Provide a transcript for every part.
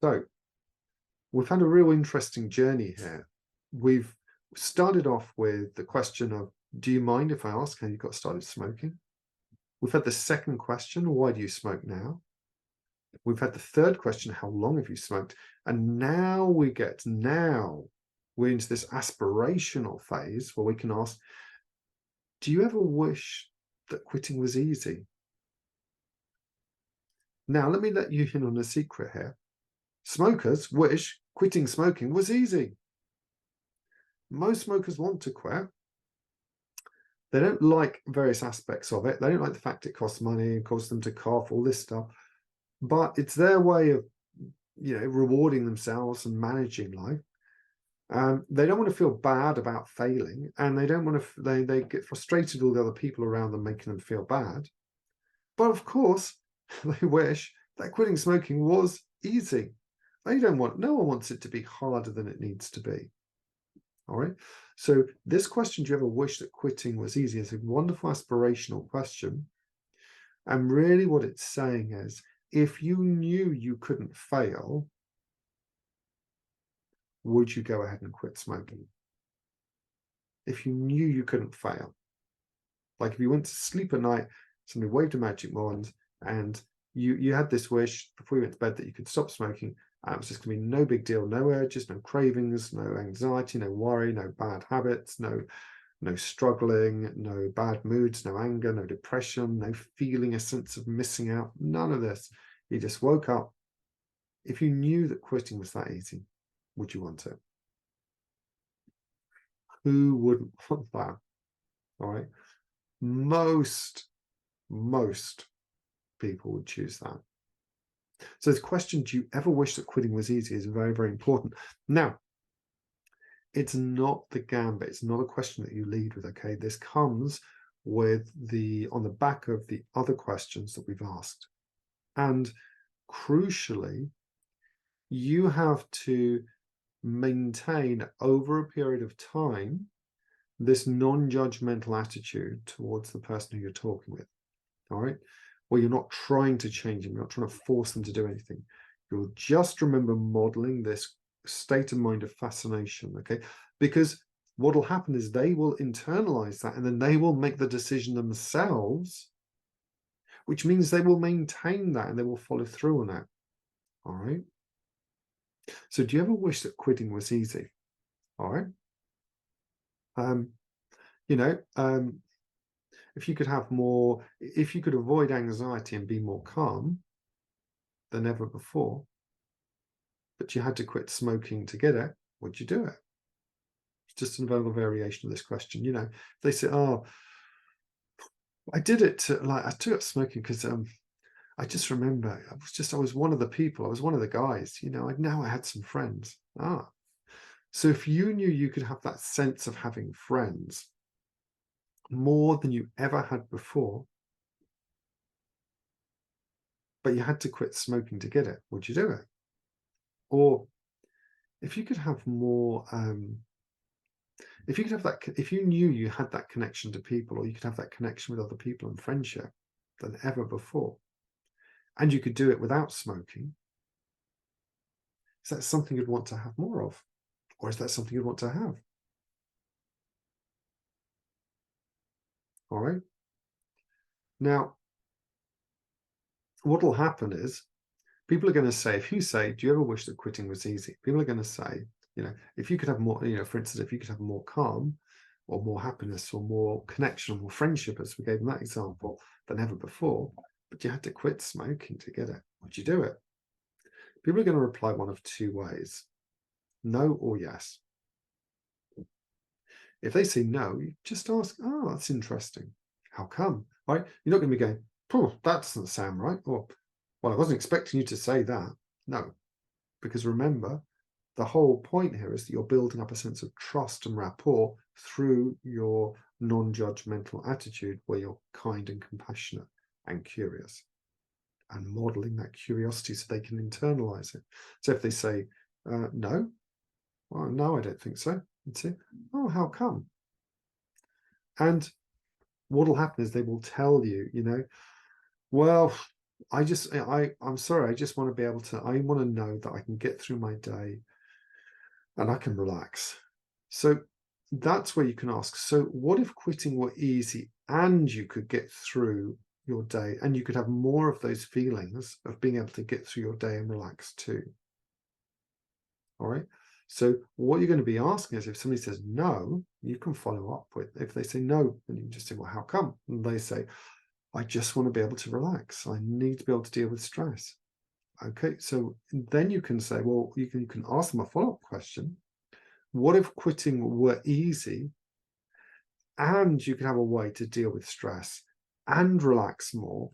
So we've had a real interesting journey here. We've started off with the question of, do you mind if I ask how you got started smoking? We've had the second question, why do you smoke now? We've had the third question, how long have you smoked? And now we're into this aspirational phase where we can ask, do you ever wish that quitting was easy? Now, let me let you in on a secret here. Smokers wish quitting smoking was easy. Most smokers want to quit. They don't like various aspects of it. They don't like the fact it costs money and causes them to cough, all this stuff. But it's their way of, rewarding themselves and managing life. They don't want to feel bad about failing, and they don't want to. They get frustrated with all the other people around them making them feel bad. But of course, they wish that quitting smoking was easy. No one wants it to be harder than it needs to be. All right. So this question, do you ever wish that quitting was easy? It's a wonderful aspirational question. And really what it's saying is, if you knew you couldn't fail, would you go ahead and quit smoking? If you knew you couldn't fail, like if you went to sleep at night, somebody waved a magic wand and you had this wish before you went to bed that you could stop smoking, it was just going to be no big deal, no urges, no cravings, no anxiety, no worry, no bad habits, no struggling, no bad moods, no anger, no depression, no feeling a sense of missing out, none of this. You just woke up. If you knew that quitting was that easy, would you want it? Who wouldn't want that? All right. Most people would choose that. So the question, do you ever wish that quitting was easy, is very, very important. Now, it's not the gambit. It's not a question that you lead with, okay? This comes with on the back of the other questions that we've asked. And crucially, you have to maintain over a period of time this non-judgmental attitude towards the person who you're talking with. All right, where you're not trying to change them, you're not trying to force them to do anything. You'll just remember modeling this state of mind of fascination, okay? Because what will happen is they will internalize that, and then they will make the decision themselves, which means they will maintain that and they will follow through on that. All right. So do you ever wish that quitting was easy? All right. If you could avoid anxiety and be more calm than ever before, but you had to quit smoking to get it, would you do it? It's just another variation of this question. They say, oh, I did it I took up smoking because I just remember I was one of the people, I was one of the guys, I had some friends. So if you knew you could have that sense of having friends more than you ever had before, but you had to quit smoking to get it, would you do it? Or if you could have more, if you knew you had that connection to people, or you could have that connection with other people and friendship than ever before, and you could do it without smoking, is that something you'd want to have more of? Or is that something you'd want to have? All right. Now, what will happen is people are going to say, if you say, do you ever wish that quitting was easy? People are going to say, if you could have more, for instance, if you could have more calm or more happiness or more connection or more friendship, as we gave in that example, than ever before, but you had to quit smoking to get it, would you do it? People are going to reply one of two ways, no or yes. If they say no, you just ask, oh, that's interesting. How come? Right? You're not going to be going, oh, that doesn't sound right. Or, well, I wasn't expecting you to say that. No, because remember, the whole point here is that you're building up a sense of trust and rapport through your non-judgmental attitude, where you're kind and compassionate and curious, and modeling that curiosity so they can internalize it. So if they say, no, well, no, I don't think so. You'd say, oh, how come? And what will happen is they will tell you, well, I'm sorry, I just want to be able to, I want to know that I can get through my day and I can relax. So that's where you can ask, so what if quitting were easy and you could get through your day and you could have more of those feelings of being able to get through your day and relax too? All right. So what you're going to be asking is, if somebody says no, you can follow up with, if they say no, then you can just say, well, how come? And they say, I just want to be able to relax. I need to be able to deal with stress. Okay. So then you can say, well, you can ask them a follow-up question. What if quitting were easy and you could have a way to deal with stress and relax more,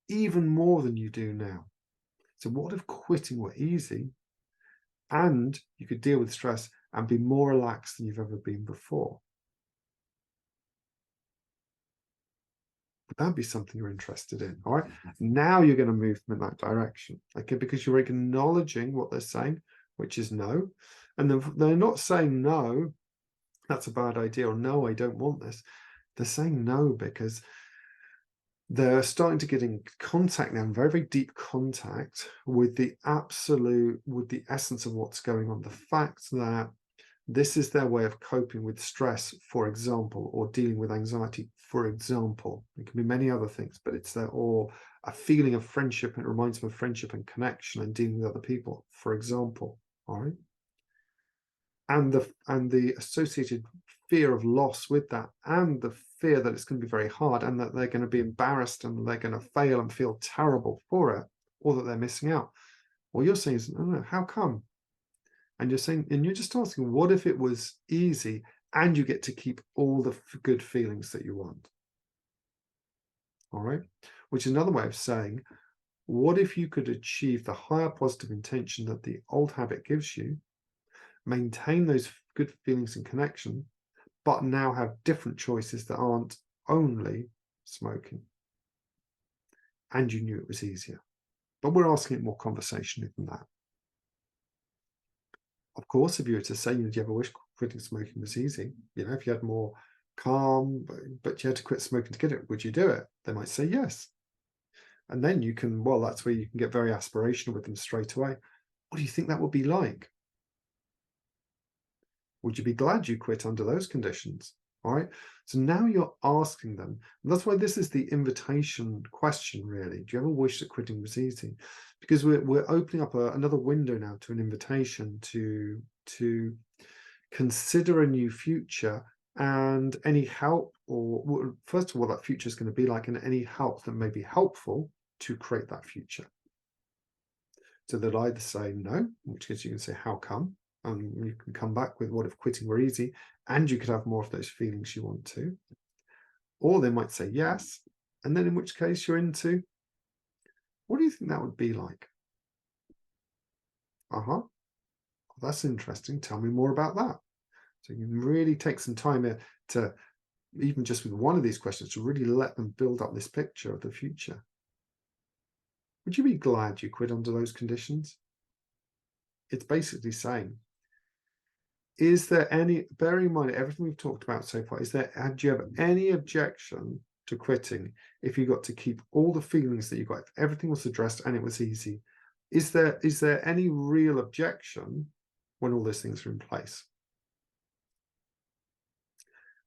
even more than you do now? So what if quitting were easy and you could deal with stress and be more relaxed than you've ever been before? Would that be something you're interested in? All right. Now you're going to move them in that direction. Okay. Because you're acknowledging what they're saying, which is no. And they're not saying no, that's a bad idea, or no, I don't want this. They're saying no because they're starting to get in contact now, very, very deep contact with the absolute, with the essence of what's going on. The fact that this is their way of coping with stress, for example, or dealing with anxiety, for example. It can be many other things, but it's there, or a feeling of friendship, and it reminds them of friendship and connection and dealing with other people, for example. All right. And the associated fear of loss with that, and the fear that it's going to be very hard and that they're going to be embarrassed and they're going to fail and feel terrible for it, or that they're missing out. What you're saying is, no, how come? And you're saying, and you're just asking, what if it was easy and you get to keep all the good feelings that you want? All right. Which is another way of saying, what if you could achieve the higher positive intention that the old habit gives you, maintain those good feelings and connection, but now have different choices that aren't only smoking? And you knew it was easier. But we're asking it more conversationally than that. Of course, if you were to say, do you ever wish quitting smoking was easy? If you had more calm, but you had to quit smoking to get it, would you do it? They might say yes. And then you can, well, that's where you can get very aspirational with them straight away. What do you think that would be like? Would you be glad you quit under those conditions? All right. So now you're asking them. And that's why this is the invitation question, really. Do you ever wish that quitting was easy? Because we're opening up another window now to an invitation to consider a new future, and any help, or first of all, what that future is going to be like, and any help that may be helpful to create that future. So they'll either say no, in which case you can say, how come? And you can come back with, what if quitting were easy and you could have more of those feelings you want to? Or they might say yes, and then in which case you're into, what do you think that would be like? Well, that's interesting. Tell me more about that. So you can really take some time here to, even just with one of these questions, to really let them build up this picture of the future. Would you be glad you quit under those conditions? It's basically saying, is there any, bearing in mind everything we've talked about so far, do you have any objection to quitting if you got to keep all the feelings that you got, if everything was addressed and it was easy? Is there any real objection when all those things are in place?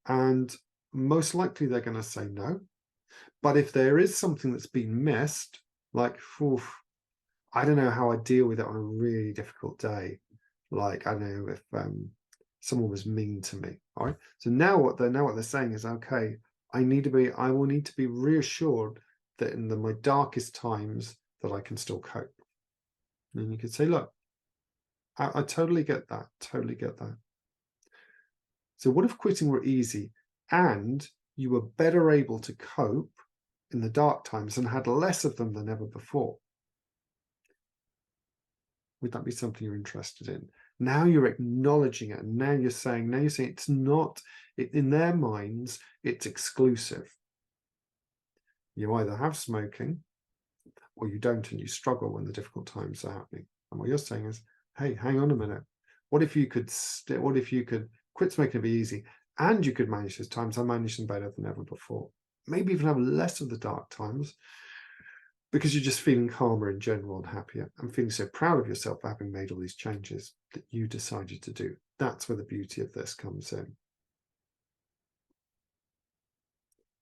And most likely they're going to say no. But if there is something that's been missed, like, oof, I don't know how I deal with it on a really difficult day. Like, I don't know if someone was mean to me. All right. So now what they're saying is, okay, I will need to be reassured that in my darkest times that I can still cope. And you could say, look, I totally get that. Totally get that. So what if quitting were easy and you were better able to cope in the dark times and had less of them than ever before? Would that be something you're interested in? Now you're acknowledging it, and now you're saying it's not, in their minds, it's exclusive. You either have smoking or you don't, and you struggle when the difficult times are happening. And what you're saying is, hey, hang on a minute. What if you could quit smoking to be easy, and you could manage those times? I manage them better than ever before. Maybe even have less of the dark times, because you're just feeling calmer in general and happier and feeling so proud of yourself for having made all these changes that you decided to do. That's where the beauty of this comes in.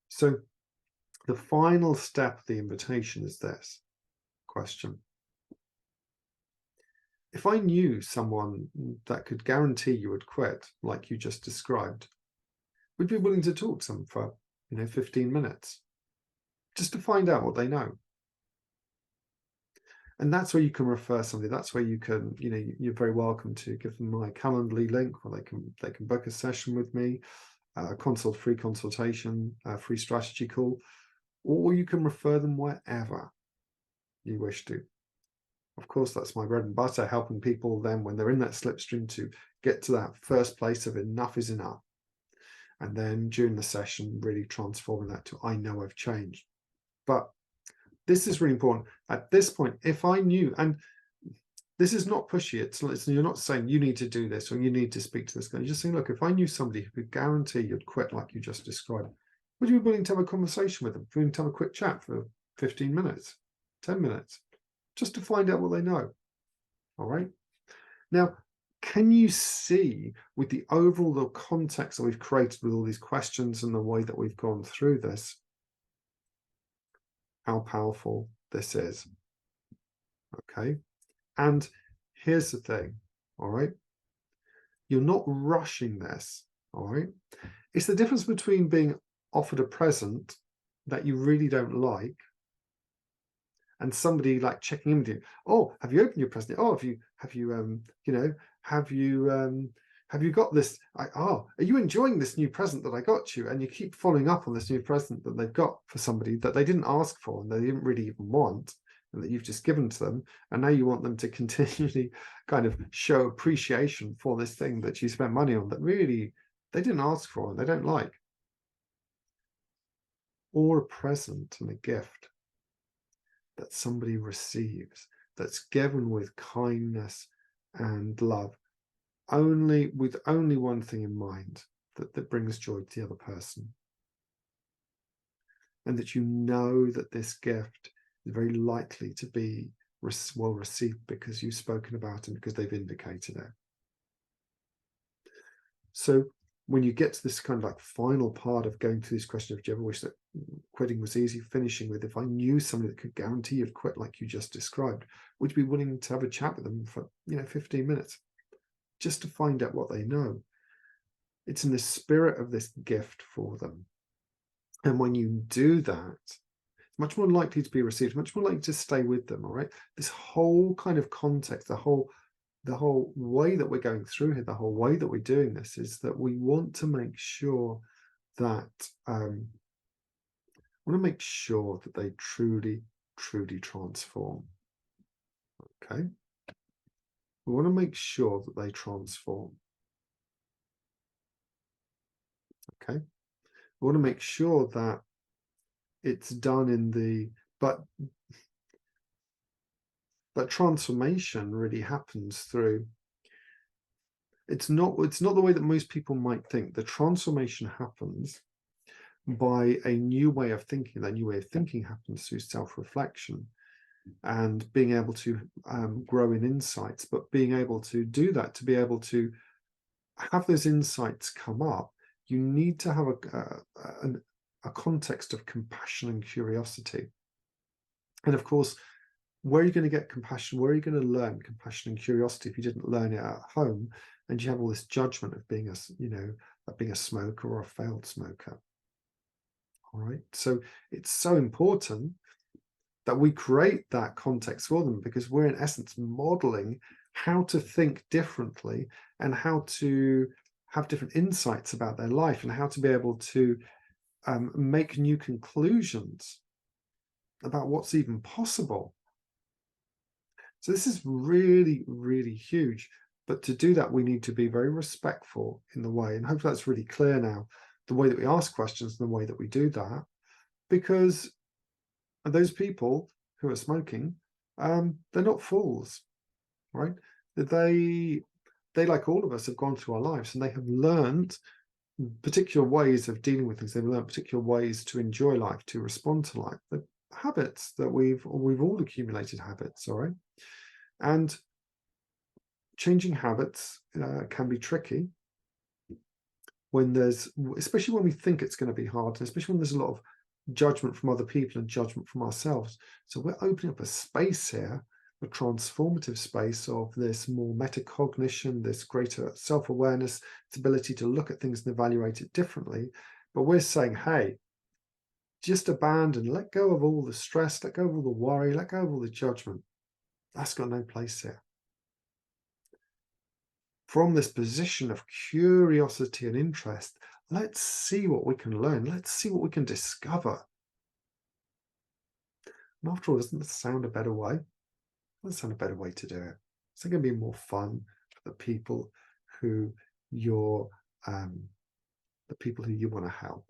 So the final step of the invitation is this question. If I knew someone that could guarantee you would quit, like you just described, would you be willing to talk to them for, 15 minutes, just to find out what they know? And that's where you can refer somebody. That's where you can, you're very welcome to give them my Calendly link where they can book a session with me, free consultation, free strategy call, or you can refer them wherever you wish to. Of course, that's my bread and butter, helping people then when they're in that slipstream to get to that first place of enough is enough. And then during the session, really transforming that to I know I've changed. But this is really important. At this point, if I knew, and this is not pushy, you're not saying you need to do this or you need to speak to this guy. You're just saying, look, if I knew somebody who could guarantee you'd quit like you just described, would you be willing to have a conversation with them? Willing to have a quick chat for 15 minutes, 10 minutes, just to find out what they know? All right. Now, can you see with the overall context that we've created with all these questions and the way that we've gone through this, how powerful this is? Okay. And here's the thing, all right? You're not rushing this, all right? It's the difference between being offered a present that you really don't like and somebody like checking in with you. Oh, have you opened your present? Oh, have you got this? Are you enjoying this new present that I got you? And you keep following up on this new present that they've got for somebody that they didn't ask for and they didn't really even want, and that you've just given to them. And now you want them to continually kind of show appreciation for this thing that you spent money on that really they didn't ask for and they don't like. Or a present and a gift that somebody receives that's given with kindness and love, with only one thing in mind, that brings joy to the other person. And that you know that this gift is very likely to be well received because you've spoken about it, because they've indicated it. So when you get to this kind of like final part of going through this question of, do you ever wish that quitting was easy, finishing with, if I knew somebody that could guarantee you'd quit like you just described, would you be willing to have a chat with them for 15 minutes just to find out what they know? It's in the spirit of this gift for them. And when you do that, it's much more likely to be received, much more likely to stay with them. All right, this whole kind of context, the whole way that we're going through here, the whole way that we're doing this, is that we want to make sure that they truly transform. Okay, we want to make sure that they transform. Okay, we want to make sure that it's done in but transformation really happens through, it's not the way that most people might think. The transformation happens by a new way of thinking. That new way of thinking happens through self-reflection and being able to grow in insights. But being able to do that, to be able to have those insights come up, you need to have a context of compassion and curiosity. And of course, where are you going to get compassion? Where are you going to learn compassion and curiosity if you didn't learn it at home and you have all this judgment of being a smoker or a failed smoker? All right. So it's so important that we create that context for them, because we're in essence modeling how to think differently and how to have different insights about their life and how to be able to make new conclusions about what's even possible. So this is really, really huge. But to do that, we need to be very respectful in the way, and hopefully that's really clear now, the way that we ask questions and the way that we do that, because those people who are smoking, they're not fools, right? They, like all of us, have gone through our lives and they have learned particular ways of dealing with things. They've learned particular ways to enjoy life, to respond to life. habits that we've all accumulated habits, all right? And changing habits can be tricky when especially when we think it's going to be hard, and especially when there's a lot of judgment from other people and judgment from ourselves. So we're opening up a space here, a transformative space of this more metacognition, this greater self-awareness, its ability to look at things and evaluate it differently. But we're saying, hey, just abandon, let go of all the stress, let go of all the worry, let go of all the judgment. That's got no place here. From this position of curiosity and interest, let's see what we can learn. Let's see what we can discover. And after all, doesn't that sound a better way? Doesn't sound a better way to do it. It's going to be more fun for the people who you want to help.